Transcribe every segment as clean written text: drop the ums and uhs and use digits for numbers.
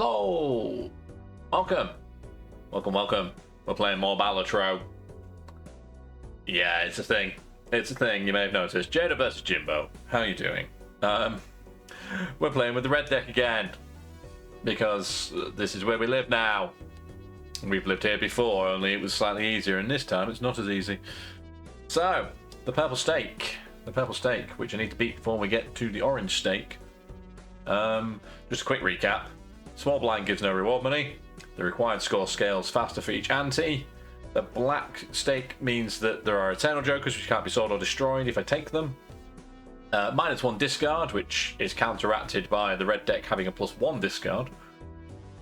Hello! Welcome! Welcome. We're playing more Balatro. Yeah, it's a thing. It's a thing, you may have noticed. JDub versus Jimbo. How are you doing? We're playing with the red deck again. Because this is where we live now. We've lived here before, only it was slightly easier, and this time it's not as easy. So, the purple stake. The purple stake, which I need to beat before we get to the orange stake. Just a quick recap. Small blind gives no reward money. The required score scales faster for each ante. The black stake means that there are eternal jokers which can't be sold or destroyed if I take them. -1 discard, which is counteracted by the red deck having a +1 discard.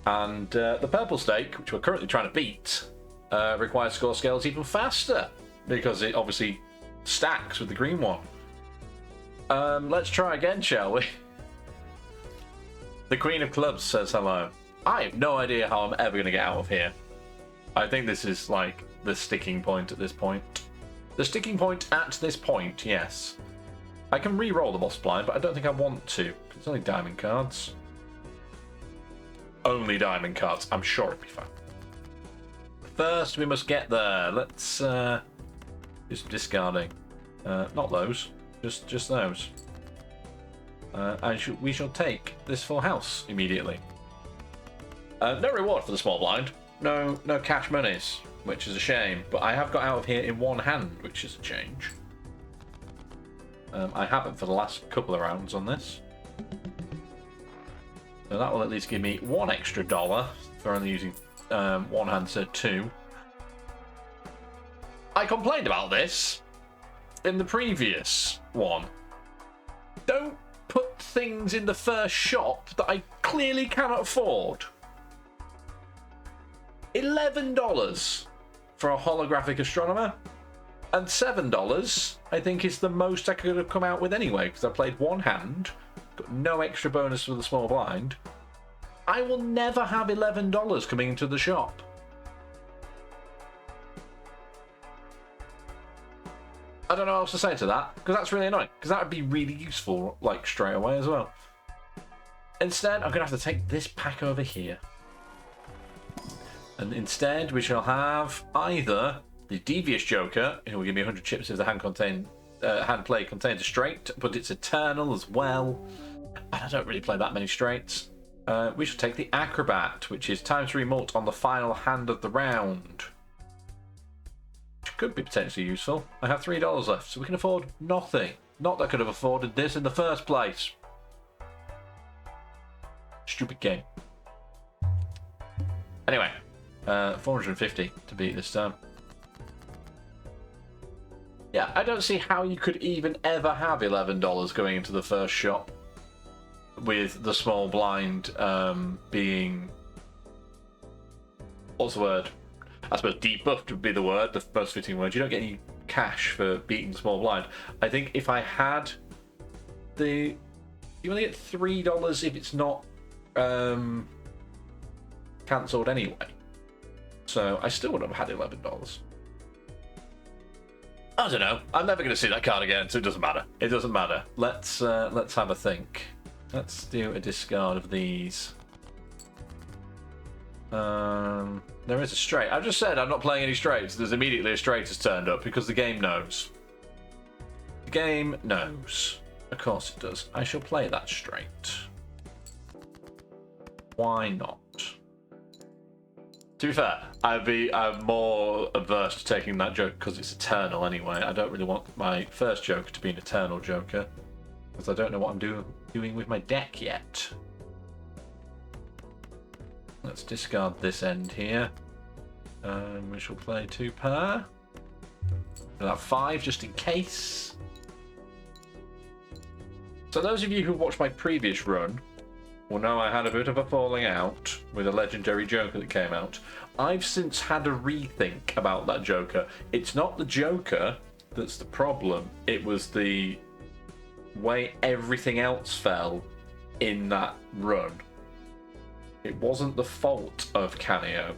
And the purple stake, which we're currently trying to beat, requires score scales even faster because it obviously stacks with the green one. Let's try again, shall we? The Queen of Clubs says hello. I have no idea how I'm ever going to get out of here. I think this is like the sticking point at this point. The sticking point at this point, yes. I can re-roll the boss blind, but I don't think I want to. It's only diamond cards. Only diamond cards. I'm sure it'll be fine. First, we must get there. Let's do some discarding. Not those. Just those. And we shall take this full house immediately. No reward for the small blind. No cash monies, which is a shame. But I have got out of here in one hand, which is a change. I haven't for the last couple of rounds on this. So that will at least give me $1 extra for only using one hand, so 2. I complained about this in the previous one. Don't put things in the first shop that I clearly cannot afford. $11 for a holographic astronomer, and $7 I think is the most I could have come out with anyway, because I played one hand, got no extra bonus for the small blind. I will never have $11 coming into the shop. I don't know what else to say to that, because that's really annoying, because that would be really useful, like, straight away as well. Instead, I'm going to have to take this pack over here. And instead, we shall have either the Devious Joker, who will give me 100 chips if the hand play contains a straight, but it's eternal as well. And I don't really play that many straights. We shall take the Acrobat, which is ×3 mult on the final hand of the round. Which could be potentially useful. I have $3 left, so we can afford nothing. Not that I could have afforded this in the first place. Stupid game. Anyway, 450 to beat this time. Yeah, I don't see how you could even ever have $11 going into the first shot with the small blind being... What's the word? I suppose debuffed would be the word, the most fitting word. You don't get any cash for beating small blind. I think if I had the... You only get $3 if it's not cancelled anyway. So I still would have had $11. I don't know. I'm never going to see that card again, so it doesn't matter. It doesn't matter. Let's have a think. Let's do a discard of these. There is a straight. I've just said I'm not playing any straights. There's immediately a straight has turned up because the game knows. The game knows. Of course it does. I shall play that straight. Why not? To be fair, I'm more averse to taking that joke because it's eternal anyway. I don't really want my first joker to be an eternal joker because I don't know what I'm doing with my deck yet. Let's discard this end here. We shall play 2 per. We'll have 5 just in case. So those of you who watched my previous run will know I had a bit of a falling out with a legendary Joker that came out. I've since had a rethink about that Joker. It's not the Joker that's the problem. It was the way everything else fell in that run. It wasn't the fault of Canio.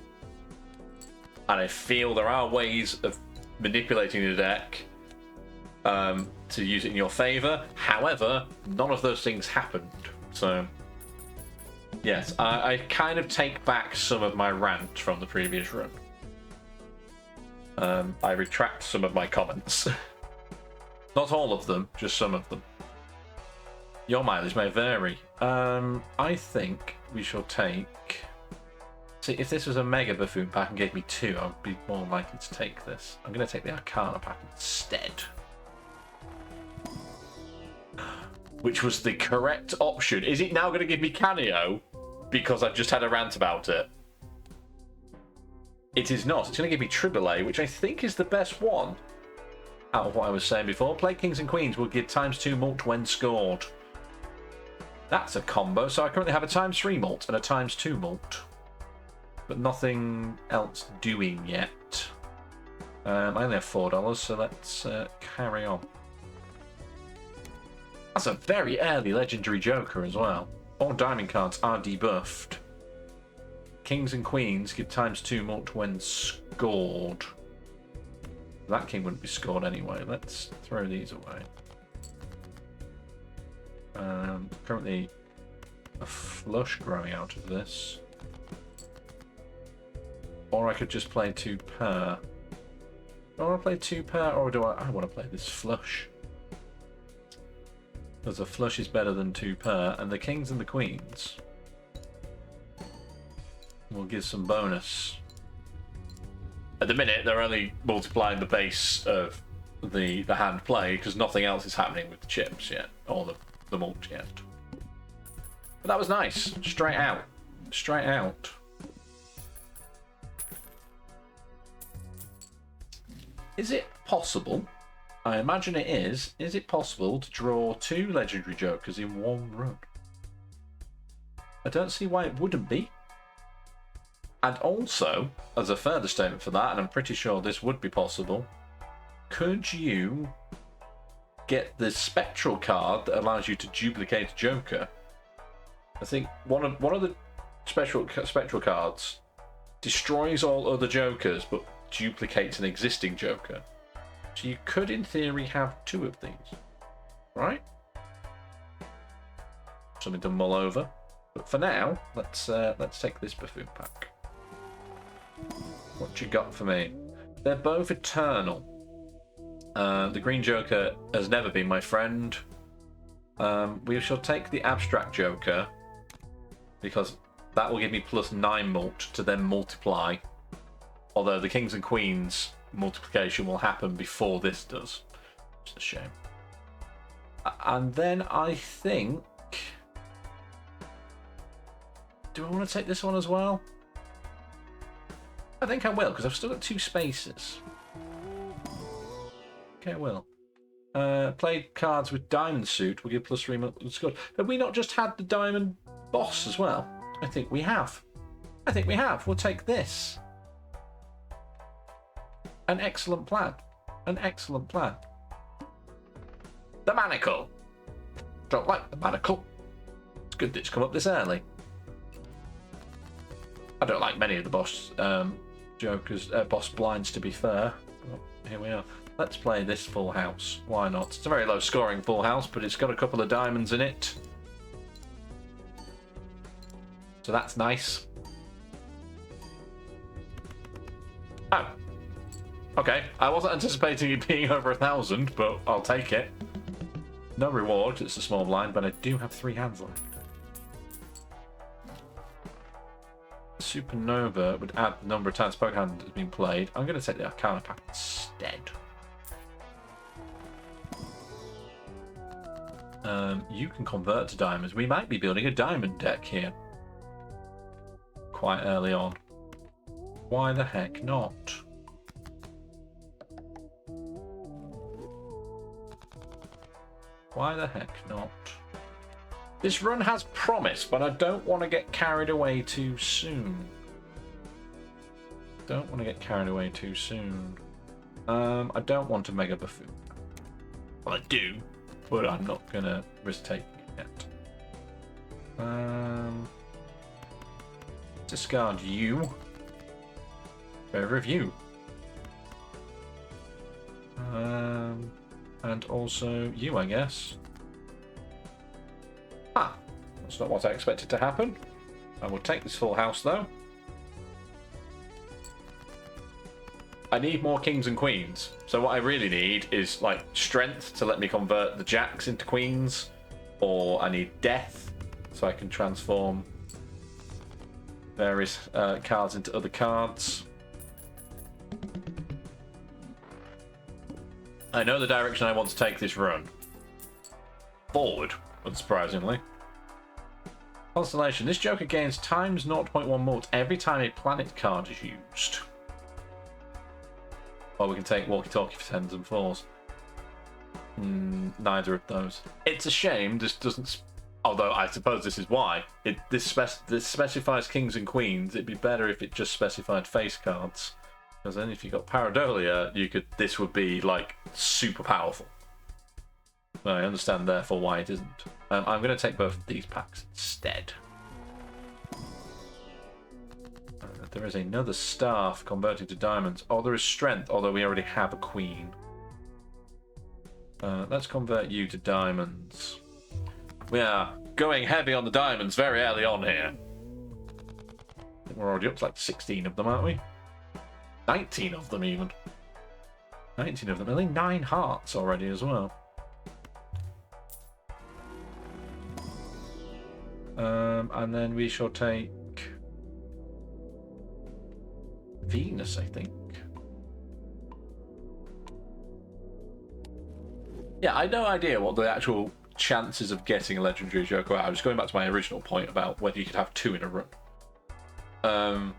And I feel there are ways of manipulating the deck to use it in your favour. However, none of those things happened. So Yes, I kind of take back some of my rant from the previous run. I retract some of my comments. Not all of them, just some of them. Your mileage may vary. I think we shall take... See, if this was a Mega Buffoon pack and gave me 2, I'd be more likely to take this. I'm going to take the Arcana pack instead. Which was the correct option. Is it now going to give me Canio? Because I've just had a rant about it. It is not. It's going to give me Triboulet, which I think is the best one. Out of what I was saying before. Play Kings and Queens will give ×2 mult when scored. That's a combo. So I currently have a ×3 mult and a ×2 mult. But nothing else doing yet. I only have $4, so let's carry on. That's a very early legendary Joker as well. All diamond cards are debuffed. Kings and Queens give ×2 mult when scored. That king wouldn't be scored anyway. Let's throw these away. Currently a flush growing out of this. Or I could just play 2 per. Do I want to play 2 per, or do I want to play this flush? Because a flush is better than 2 per, and the kings and the queens will give some bonus. At the minute, they're only multiplying the base of the hand play because nothing else is happening with the chips yet, or the mult yet. But that was nice. Straight out. Straight out. Is it possible? I imagine it is. Is it possible to draw 2 legendary jokers in one run? I don't see why it wouldn't be. And also, as a further statement for that, and I'm pretty sure this would be possible, could you get the spectral card that allows you to duplicate a Joker? I think one of the spectral cards destroys all other Jokers, but duplicates an existing Joker. So you could, in theory, have 2 of these, right? Something to mull over. But for now, let's take this buffoon pack. What you got for me? They're both eternal. The green Joker has never been my friend. We shall take the abstract Joker because that will give me +9 mult to then multiply. Although the kings and queens multiplication will happen before this does. It's a shame. And then I think... Do I want to take this one as well? I think I will, because I've still got 2 spaces. Okay, I will. Played cards with diamond suit will give +3 mult scored. Have we not just had the diamond boss as well? I think we have. I think we have. We'll take this. An excellent plan. An excellent plan. The Manacle. Don't like the Manacle. It's good that it's come up this early. I don't like many of the boss Jokers, boss blinds, to be fair. But here we are. Let's play this full house. Why not? It's a very low scoring full house, but it's got a couple of diamonds in it. So that's nice. Oh. Okay, I wasn't anticipating it being over 1,000, but I'll take it. No reward, it's a small blind, but I do have 3 hands left. Supernova would add the number of times Pokemon has been played. I'm going to take the Arcana pack instead. You can convert to diamonds. We might be building a diamond deck here. Quite early on. Why the heck not? Why the heck not? This run has promise, but I don't want to get carried away too soon. Don't want to get carried away too soon. I don't want a Mega Buffoon. Well, I do, but I'm not going to risk taking it yet. Discard you. Favor of you. And also you, I guess. Ah, that's not what I expected to happen. I will take this full house though. I need more kings and queens. So what I really need is like strength to let me convert the jacks into queens, or I need death so I can transform various cards into other cards. I know the direction I want to take this run. Forward, unsurprisingly. Constellation. This Joker gains times 0.1 mult every time a planet card is used. Or we can take walkie-talkie for 10s and 4s. Neither of those. It's a shame this doesn't... Although I suppose this is why. This specifies kings and queens. It'd be better if it just specified face cards. Because then if you got Pareidolia, this would be like super powerful. I understand therefore why it isn't. I'm going to take both of these packs instead. There is another staff converting to diamonds. Oh, there is strength, although we already have a queen. Let's convert you to diamonds. We are going heavy on the diamonds very early on here. I think we're already up to like 16 of them, aren't we? 19 of them even. 19 of them. Only 9 hearts already as well. And then we shall take Venus, I think. Yeah, I had no idea what the actual chances of getting a legendary Joker are. I was going back to my original point about whether you could have 2 in a run.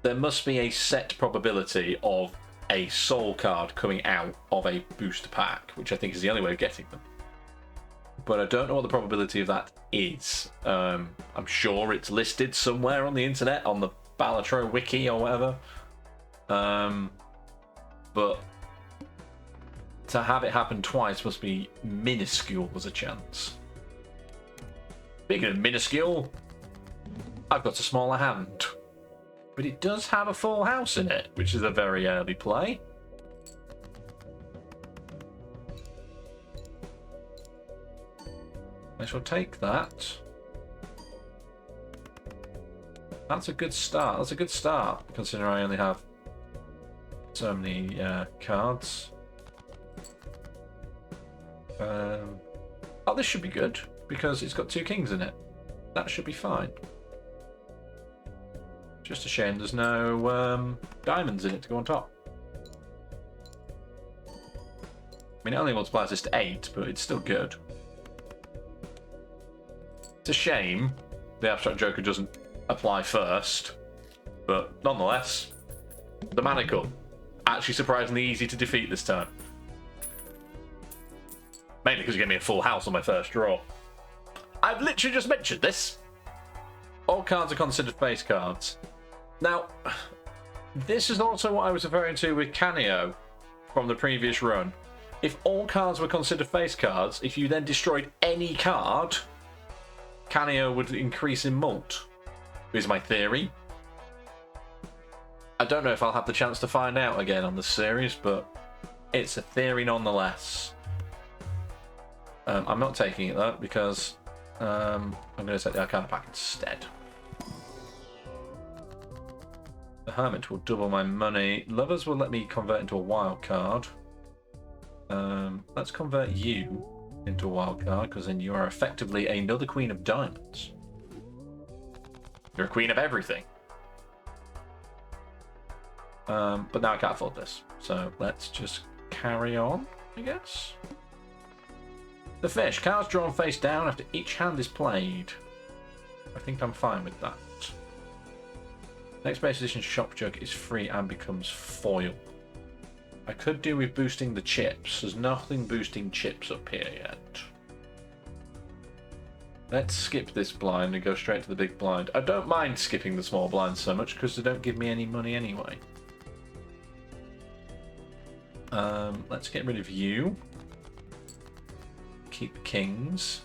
There must be a set probability of a soul card coming out of a booster pack, which I think is the only way of getting them. But I don't know what the probability of that is. I'm sure it's listed somewhere on the internet, on the Balatro wiki or whatever. But to have it happen twice must be minuscule as a chance. Speaking of minuscule, I've got a smaller hand. But it does have a full house in it, which is a very early play. I shall take that. That's a good start. That's a good start, considering I only have so many cards. Oh, this should be good, because it's got 2 kings in it. That should be fine. Just a shame there's no diamonds in it to go on top. I mean, it only multiplies this to 8, but it's still good. It's a shame the Abstract Joker doesn't apply first, but nonetheless, the Manacle. Actually surprisingly easy to defeat this time. Mainly because you gave me a full house on my first draw. I've literally just mentioned this. All cards are considered face cards. Now, this is also what I was referring to with Canio from the previous run. If all cards were considered face cards, if you then destroyed any card, Canio would increase in mult, is my theory. I don't know if I'll have the chance to find out again on the series, but it's a theory nonetheless. I'm not taking it though, because I'm going to take the Arcana pack instead. The Hermit will double my money. Lovers will let me convert into a wild card. Let's convert you into a wild card, because then you are effectively another Queen of Diamonds. You're a queen of everything. But now I can't afford this, so let's just carry on, I guess. The Fish. Cards drawn face down after each hand is played. I think I'm fine with that. Next base edition Shop Jug is free and becomes foil. I could do with boosting the chips. There's nothing boosting chips up here yet. Let's skip this blind and go straight to the big blind. I don't mind skipping the small blinds so much because they don't give me any money anyway. Let's get rid of you. Keep kings.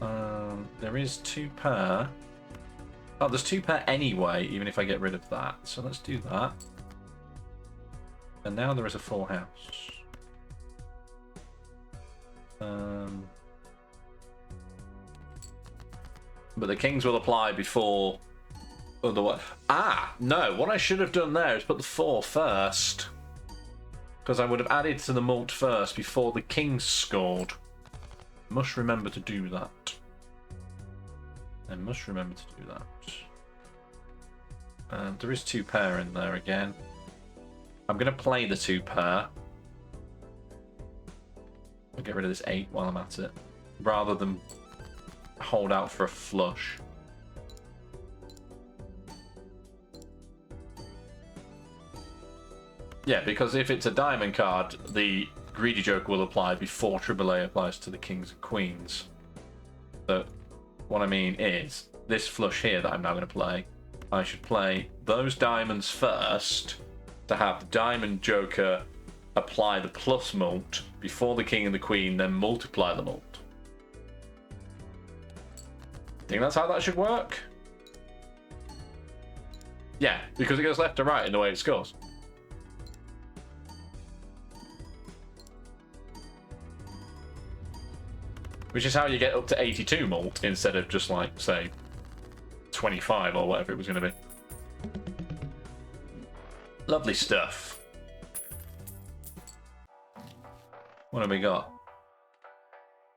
There is 2 pair. Oh, there's 2 pair anyway, even if I get rid of that. So let's do that. And now there is a full house. But the kings will apply before otherwise. Ah, no. What I should have done there is put the 4 first. Because I would have added to the mult first before the kings scored. Must remember to do that. I must remember to do that. And there is 2 pair in there again. I'm going to play the 2 pair. I'll get rid of this 8 while I'm at it. Rather than hold out for a flush. Yeah, because if it's a diamond card, the greedy joker will apply before AAA applies to the kings and queens. So what I mean is, this flush here that I'm now going to play, I should play those diamonds first to have the diamond joker apply the plus mult before the king and the queen, then multiply the mult. Think that's how that should work? Yeah, because it goes left to right in the way it scores. Which is how you get up to 82 mult instead of just like, say, 25 or whatever it was going to be. Lovely stuff. What have we got?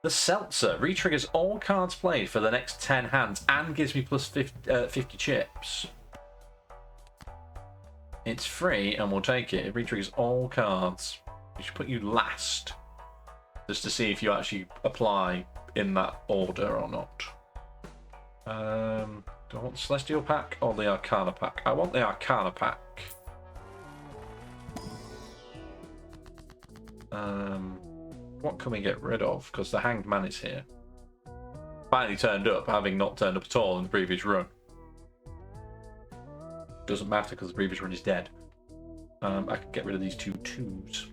The Seltzer re-triggers all cards played for the next 10 hands and gives me plus 50 chips. It's free and we'll take it. It re-triggers all cards. We should put you last. Just to see if you actually apply in that order or not. Do I want the Celestial pack or the Arcana pack? I want the Arcana pack. What can we get rid of? Because the Hanged Man is here. Finally turned up, having not turned up at all in the previous run. Doesn't matter because the previous run is dead. I could get rid of these 2 2s.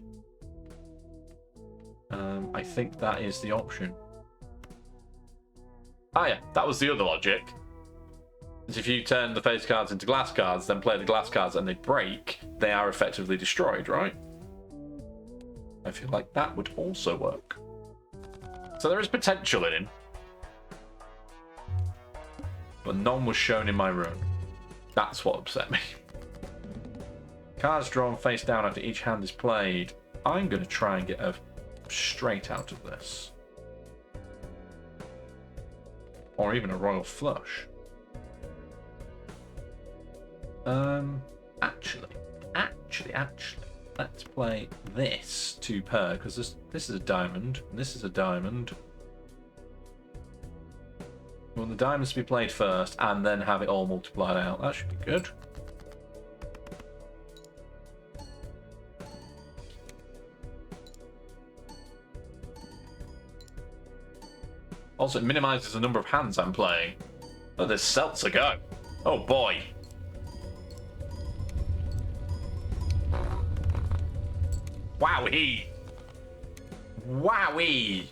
I think that is the option. Ah yeah, that was the other logic. Is if you turn the face cards into glass cards, then play the glass cards and they break, they are effectively destroyed, right? I feel like that would also work. So there is potential in him. But none was shown in my run. That's what upset me. Cards drawn face down after each hand is played. I'm going to try and get a straight out of this. Or even a royal flush. Actually, let's play this 2 pair, because this is a diamond, and this is a diamond. We want the diamonds to be played first, and then have it all multiplied out. That should be good. Also, it minimises the number of hands I'm playing. Oh, there's Seltzer go. Oh boy. Wowee. Wowee.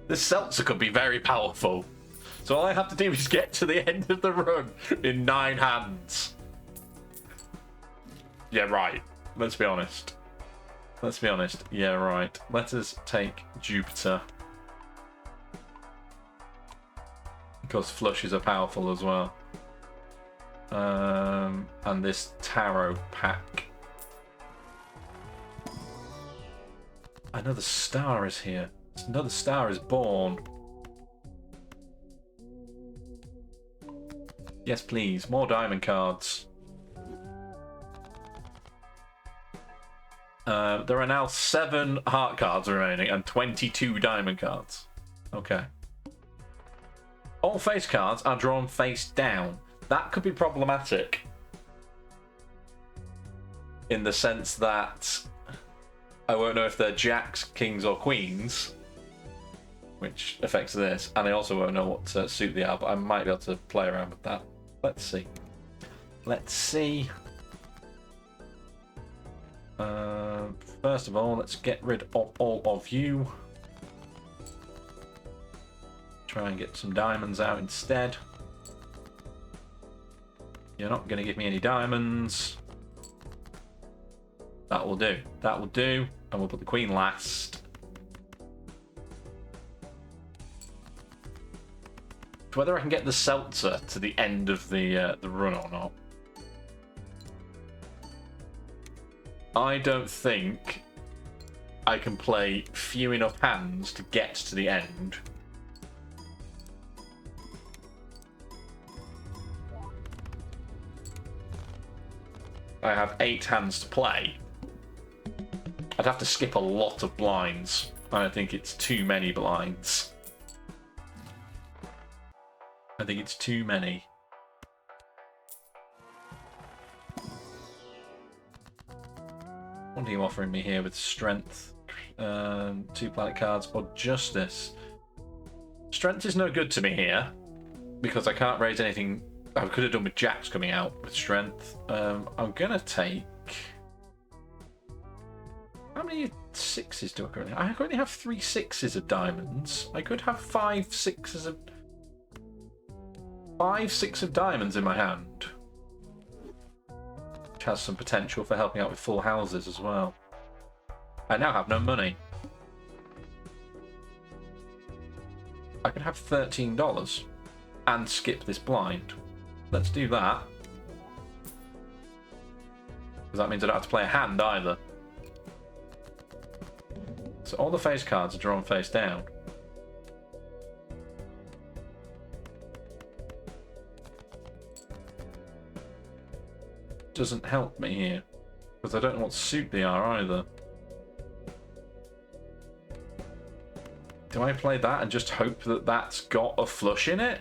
This Seltzer could be very powerful. So all I have to do is get to the end of the run in 9 hands. Yeah, right. Let's be honest. Let's be honest. Yeah, right. Let us take Jupiter. Because flushes are powerful as well. And this tarot pack. Another star is here. Another star is born. Yes, please. More diamond cards. There are now 7 heart cards remaining and 22 diamond cards. Okay. All face cards are drawn face down. That could be problematic. In the sense that I won't know if they're jacks, kings, or queens. Which affects this. And I also won't know what suit they are, but I might be able to play around with that. Let's see. Let's see. First of all, let's get rid of all of you. Try and get some diamonds out instead. You're not going to give me any diamonds. That will do. That will do. And we'll put the queen last. whether I can get the seltzer to the end of the run or not. I don't think I can play few enough hands to get to the end. I have 8 hands to play. I'd have to skip a lot of blinds. I think it's too many blinds. I think it's too many. What are you offering me here with strength, 2 planet cards, or justice? Strength is no good to me here because I can't raise anything. I could have done with jacks coming out with strength. I'm gonna take. How many 6s do I currently have? I currently have 3 6s of diamonds. I could have 5 6s of 6 of diamonds in my hand. Which has some potential for helping out with full houses as well. I now have no money. I could have $13 and skip this blind. Let's do that. Because that means I don't have to play a hand either. So all the face cards are drawn face down. Doesn't help me here. Because I don't know what suit they are either. Do I play that and just hope that that's got a flush in it?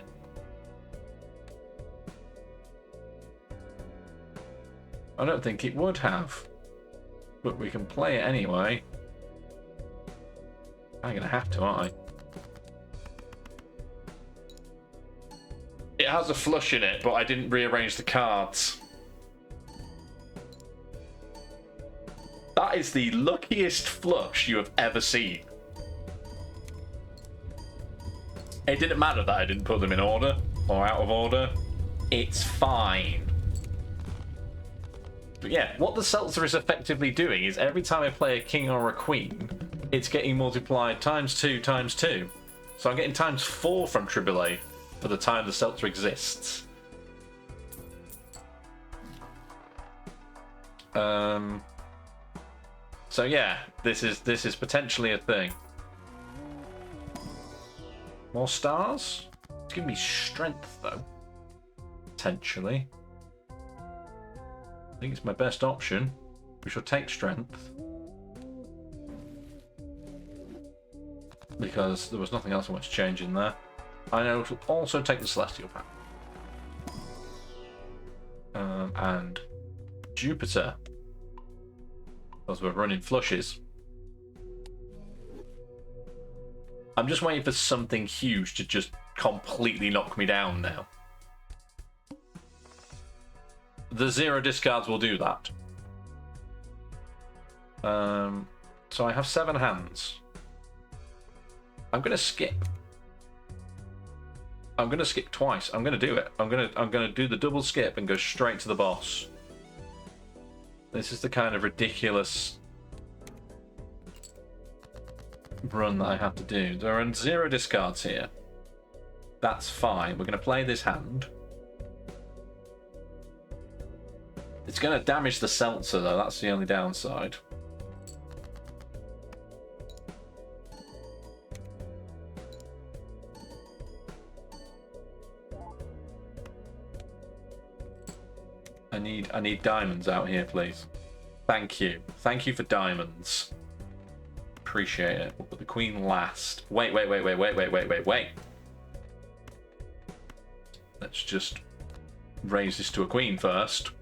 I don't think it would have. But we can play it anyway. I'm going to have to, aren't I? It has a flush in it, but I didn't rearrange the cards. That is the luckiest flush you have ever seen. It didn't matter that I didn't put them in order or out of order. It's fine. But yeah, what the seltzer is effectively doing is every time I play a king or a queen, it's getting multiplied times 2 times 2. So I'm getting times 4 from AAA for the time the seltzer exists. So yeah, this is potentially a thing. More stars? It's giving me strength though. Potentially. I think it's my best option. We shall take strength. Because there was nothing else I want to change in there. I know it will also take the Celestial Pack. And Jupiter. Because we're running flushes. I'm just waiting for something huge to just completely knock me down now. The 0 discards will do that. So I have 7 hands. I'm gonna skip. I'm gonna skip twice. I'm gonna do it. I'm gonna do the double skip and go straight to the boss. This is the kind of ridiculous run that I have to do. There are 0 discards here. That's fine. We're gonna play this hand. It's gonna damage the seltzer though. That's the only downside. I need diamonds out here, please. Thank you. Thank you for diamonds. Appreciate it. We'll put the queen last. Wait. Let's just raise this to a queen first.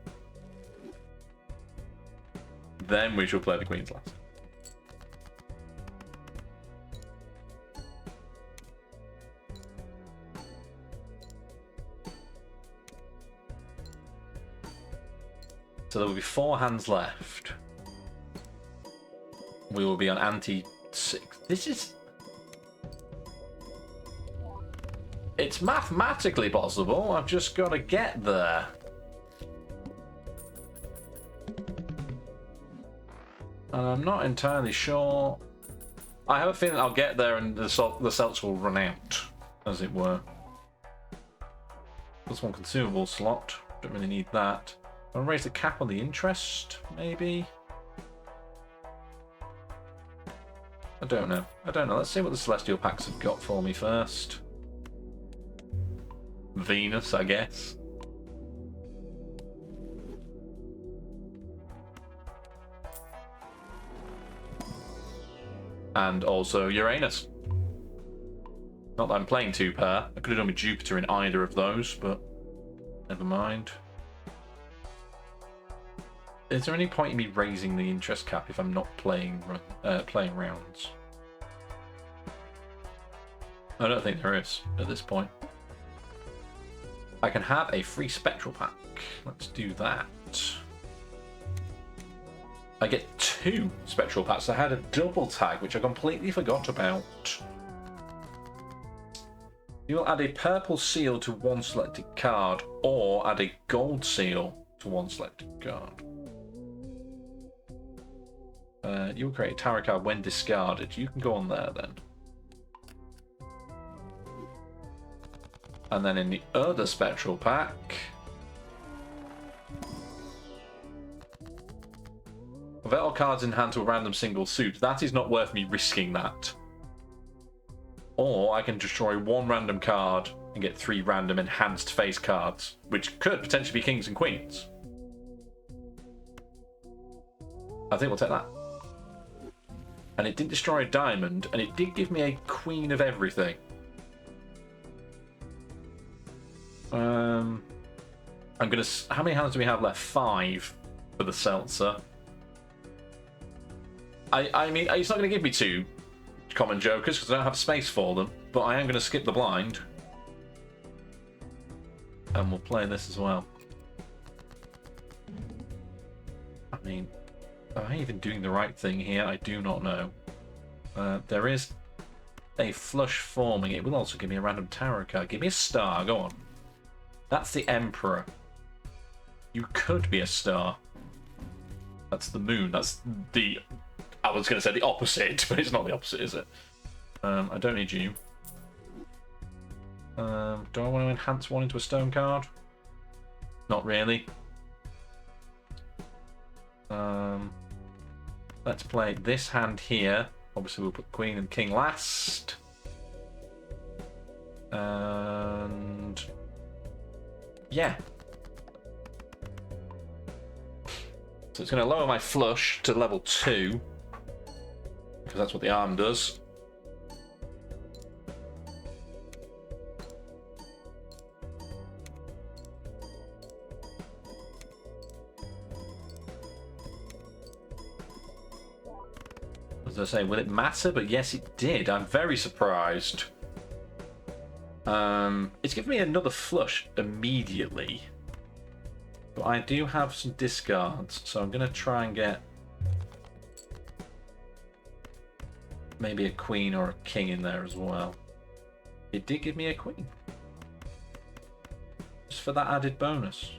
Then we shall play the queens last. So there will be 4 hands left. We will be on ante 6. This is... It's mathematically possible. I've just got to get there. And I'm not entirely sure. I have a feeling I'll get there and the Celts will run out, as it were. Plus one consumable slot. Don't really need that. I'll raise the cap on the interest, maybe? I don't know. Let's see what the Celestial packs have got for me first. Venus, I guess. And also Uranus. Not that I'm playing 2-pair. I could have done with Jupiter in either of those, but never mind. Is there any point in me raising the interest cap if I'm not playing rounds? I don't think there is at this point. I can have a free spectral pack. Let's do that. I get 2 spectral packs. I had a double tag, which I completely forgot about. You will add a purple seal to one selected card, or add a gold seal to one selected card. You will create a tarot card when discarded. You can go on there then. And then in the other spectral pack, convert all cards in hand to a random single suit. That is not worth me risking that. Or I can destroy 1 random card and get 3 random enhanced face cards, which could potentially be kings and queens. I think we'll take that. And it didn't destroy a diamond, and it did give me a queen of everything. I'm gonna. How many hands do we have left? 5 for the seltzer. I mean, it's not gonna give me 2 common jokers because I don't have space for them, but I am gonna skip the blind, and we'll play this as well. I mean, am I even doing the right thing here? I do not know. There is a flush forming. It will also give me a random tarot card. Give me a star. Go on. That's the Emperor. You could be a star. That's the moon. That's the... I was going to say the opposite, but it's not the opposite, is it? I don't need you. Do I want to enhance one into a stone card? Not really. Let's play this hand here. Obviously, we'll put Queen and King last. And... yeah. So it's going to lower my flush to level 2. Because that's what the arm does. As I say, will it matter? But yes, it did. I'm very surprised. It's given me another flush immediately. But I do have some discards, so I'm going to try and get maybe a queen or a king in there as well. It did give me a queen. Just for that added bonus.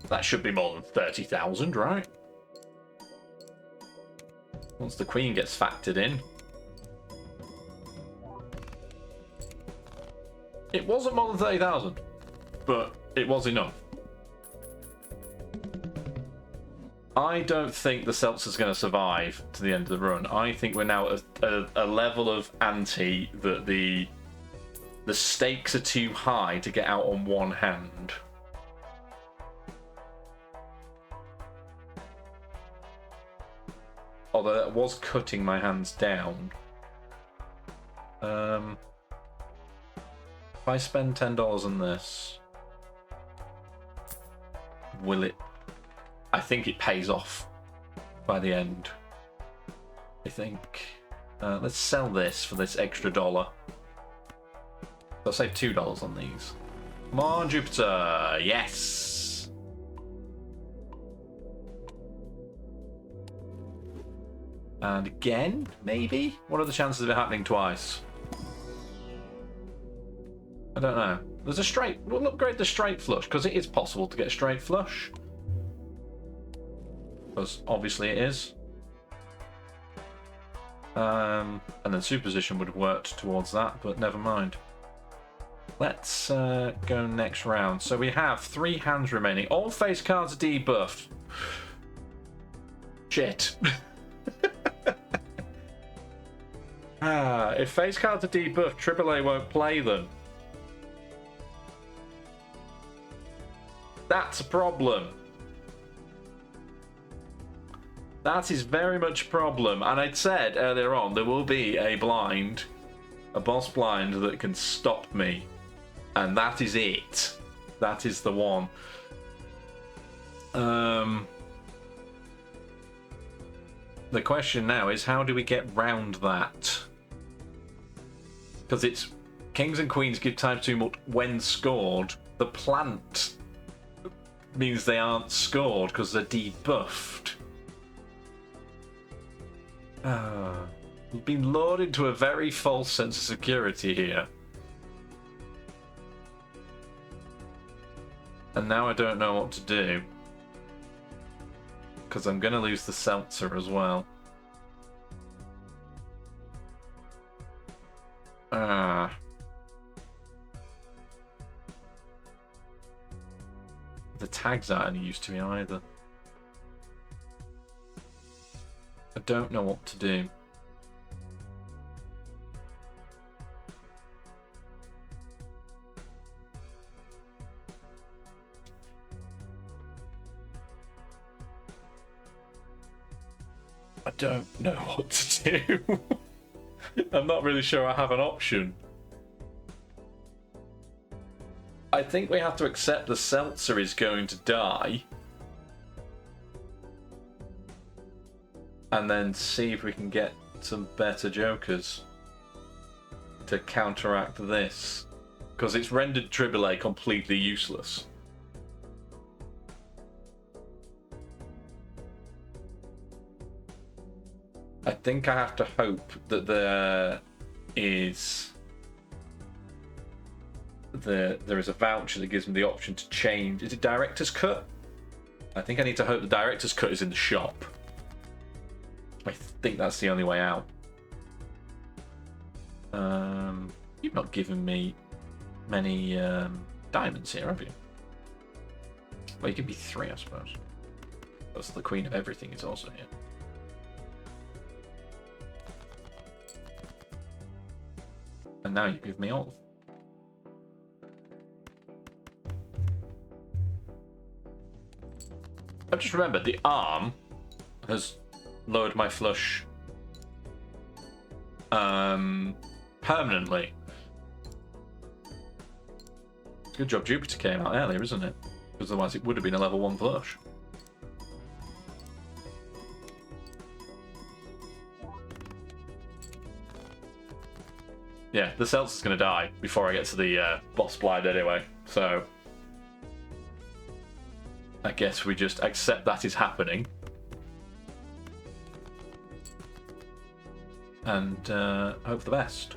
That should be more than 30,000, right? Once the queen gets factored in. It wasn't more than 30,000, but it was enough. I don't think the Seltzer's going to survive to the end of the run. I think we're now at a level of ante that the stakes are too high to get out on one hand. Although that was cutting my hands down. If I spend $10 on this, will it? I think it pays off by the end. I think. Let's sell this for this extra $1. I'll save $2 on these. Come on, Jupiter! Yes! And again, maybe? What are the chances of it happening twice? I don't know. There's a straight. We'll upgrade the straight flush, because it is possible to get a straight flush. because obviously it is. And then superposition would have worked towards that, but never mind. Let's go next round. So we have 3 hands remaining. All face cards are debuffed. Shit. If face cards are debuffed, AAA won't play them. That's a problem. That is very much a problem. And I'd said earlier on, there will be a blind, a boss blind that can stop me. And that is it. That is the one. The question now is, how do we get round that? Because it's kings and queens give times 2 more when scored. The plant means they aren't scored because they're debuffed. We've been lured into a very false sense of security here. And now I don't know what to do. Because I'm going to lose the seltzer as well. The tags aren't any use to me either. I don't know what to do. I don't know what to do. I'm not really sure I have an option. I think we have to accept the seltzer is going to die. And then see if we can get some better jokers to counteract this. Because it's rendered AAA completely useless. I think I have to hope that there is a voucher that gives me the option to change. Is it director's cut? I think I need to hope the director's cut is in the shop. I think that's the only way out. You've not given me many diamonds here, have you? Well, you give me 3, I suppose. That's the queen of everything is also here. And now you give me all. I've just remembered the arm has lowered my flush permanently. Good job Jupiter came out earlier, isn't it? Because otherwise it would have been a level 1 flush. Yeah, the seltzer's going to die before I get to the boss blind anyway, so I guess we just accept that is happening. And hope for the best.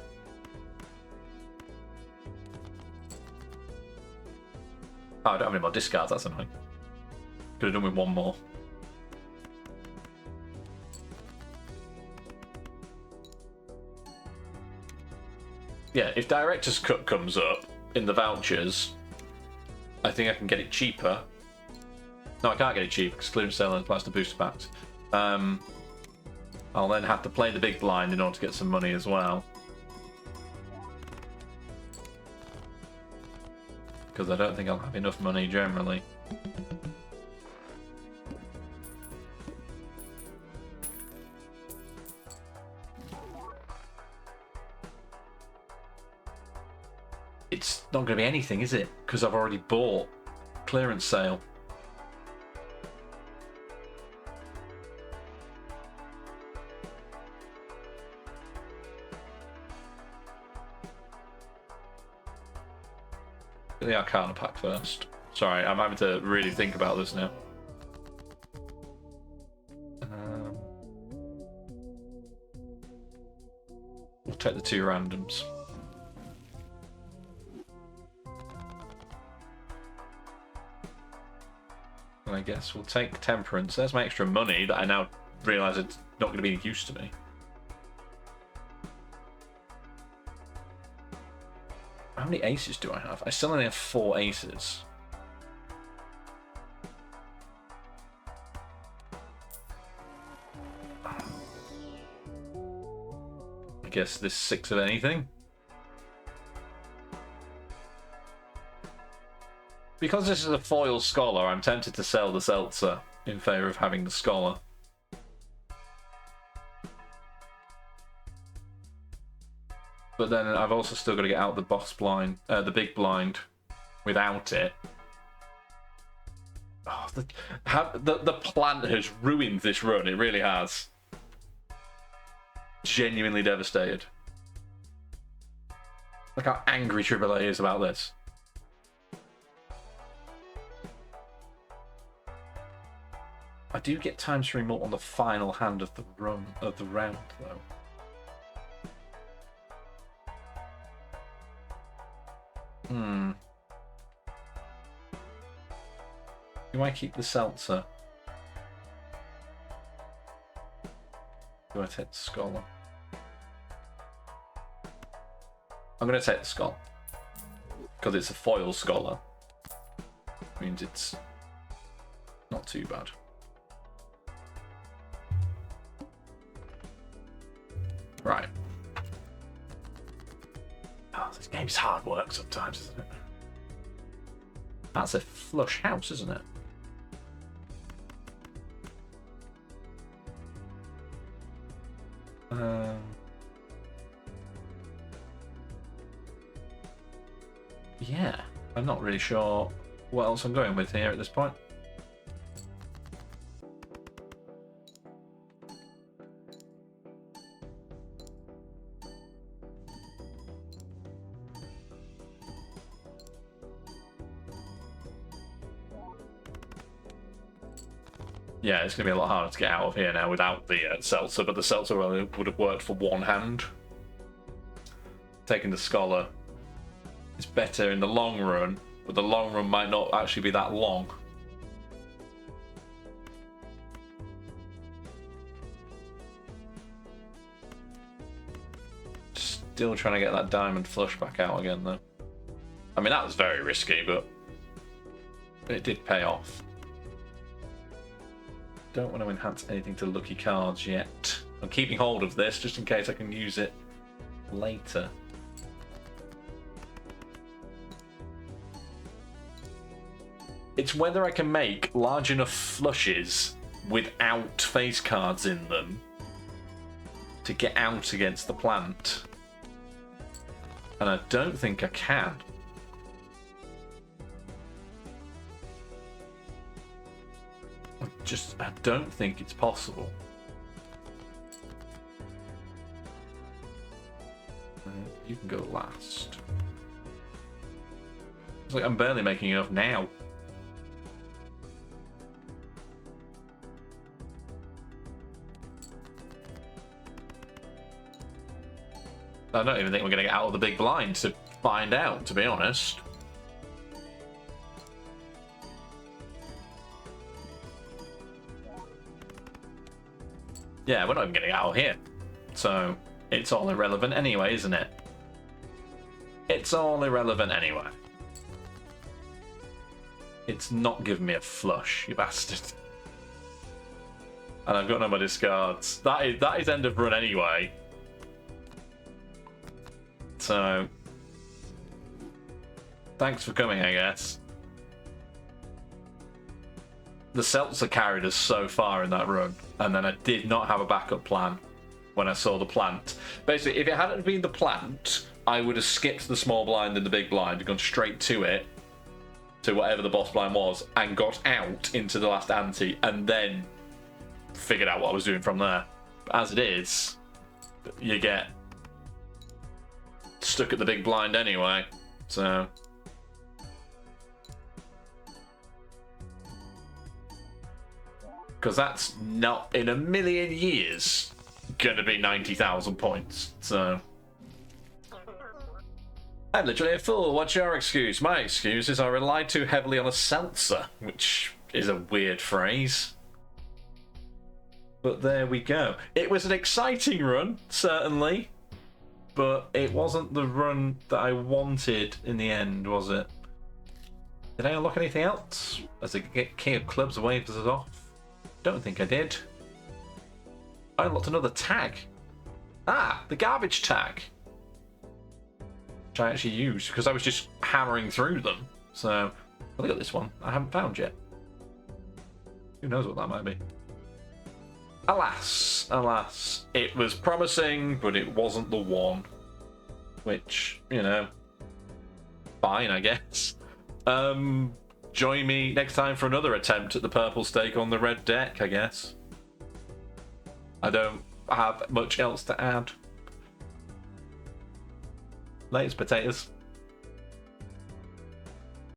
Oh, I don't have any more discards, that's annoying. Could have done with 1 more. Yeah, if Director's Cut comes up in the vouchers, I think I can get it cheaper. No, I can't get it cheaper because clearance sale applies to booster packs. I'll then have to play the big blind in order to get some money as well. Because I don't think I'll have enough money generally. It's not going to be anything, is it? Because I've already bought clearance sale. The Arcana pack first. Sorry, I'm having to really think about this now. We'll take the 2 randoms. And I guess we'll take temperance. There's my extra money that I now realise it's not going to be of use to me. How many aces do I have? I still only have 4 aces. I guess this 6 of anything. Because this is a foil scholar, I'm tempted to sell the seltzer in favour of having the scholar. But then I've also still got to get out the boss blind, the big blind, without it. Oh, the plant has ruined this run. It really has. Genuinely devastated. Look how angry AAA is about this. I do get times 3 more on the final hand of the round, though. Do I keep the seltzer? Do I take the scholar? I'm going to take the scholar. Because it's a foil scholar. Means it's not too bad. Right. Oh, this game's hard work sometimes, isn't it? That's a flush house, isn't it? Yeah, I'm not really sure what else I'm going with here at this point. Yeah, it's going to be a lot harder to get out of here now without the seltzer, but the seltzer would have worked for one hand. Taking the scholar is better in the long run, but the long run might not actually be that long. Still trying to get that diamond flush back out again, though. I mean, that was very risky, but it did pay off. Don't want to enhance anything to lucky cards yet. I'm keeping hold of this just in case I can use it later. It's whether I can make large enough flushes without face cards in them to get out against the plant. And I don't think I can. I don't think it's possible. You can go last. It's like I'm barely making enough now. I don't even think we're going to get out of the big blind to find out, to be honest. Yeah, we're not even getting out of here. So, it's all irrelevant anyway, isn't it? It's all irrelevant anyway. It's not giving me a flush, you bastard. And I've got no more discards. That is end of run anyway. So, thanks for coming, I guess. The seltzer carried us so far in that run, and then I did not have a backup plan when I saw the plant. Basically, if it hadn't been the plant, I would have skipped the small blind and the big blind and gone straight to it, to whatever the boss blind was, and got out into the last ante, and then figured out what I was doing from there. But as it is, you get stuck at the big blind anyway, so... Because that's not in a million years going to be 90,000 points, so... I'm literally a fool. What's your excuse? My excuse is I rely too heavily on a seltzer, which is a weird phrase. But there we go. It was an exciting run, certainly. But it wasn't the run that I wanted in the end, was it? Did I unlock anything else? As I get King of Clubs waves us off? Don't think I did. I unlocked another tag. Ah, the garbage tag. Which I actually used because I was just hammering through them. So, look at this one. I haven't found yet. Who knows what that might be? Alas, alas. It was promising, but it wasn't the one. Which, you know, fine, I guess. Join me next time for another attempt at the purple stake on the red deck, I guess. I don't have much else to add. Latest potatoes.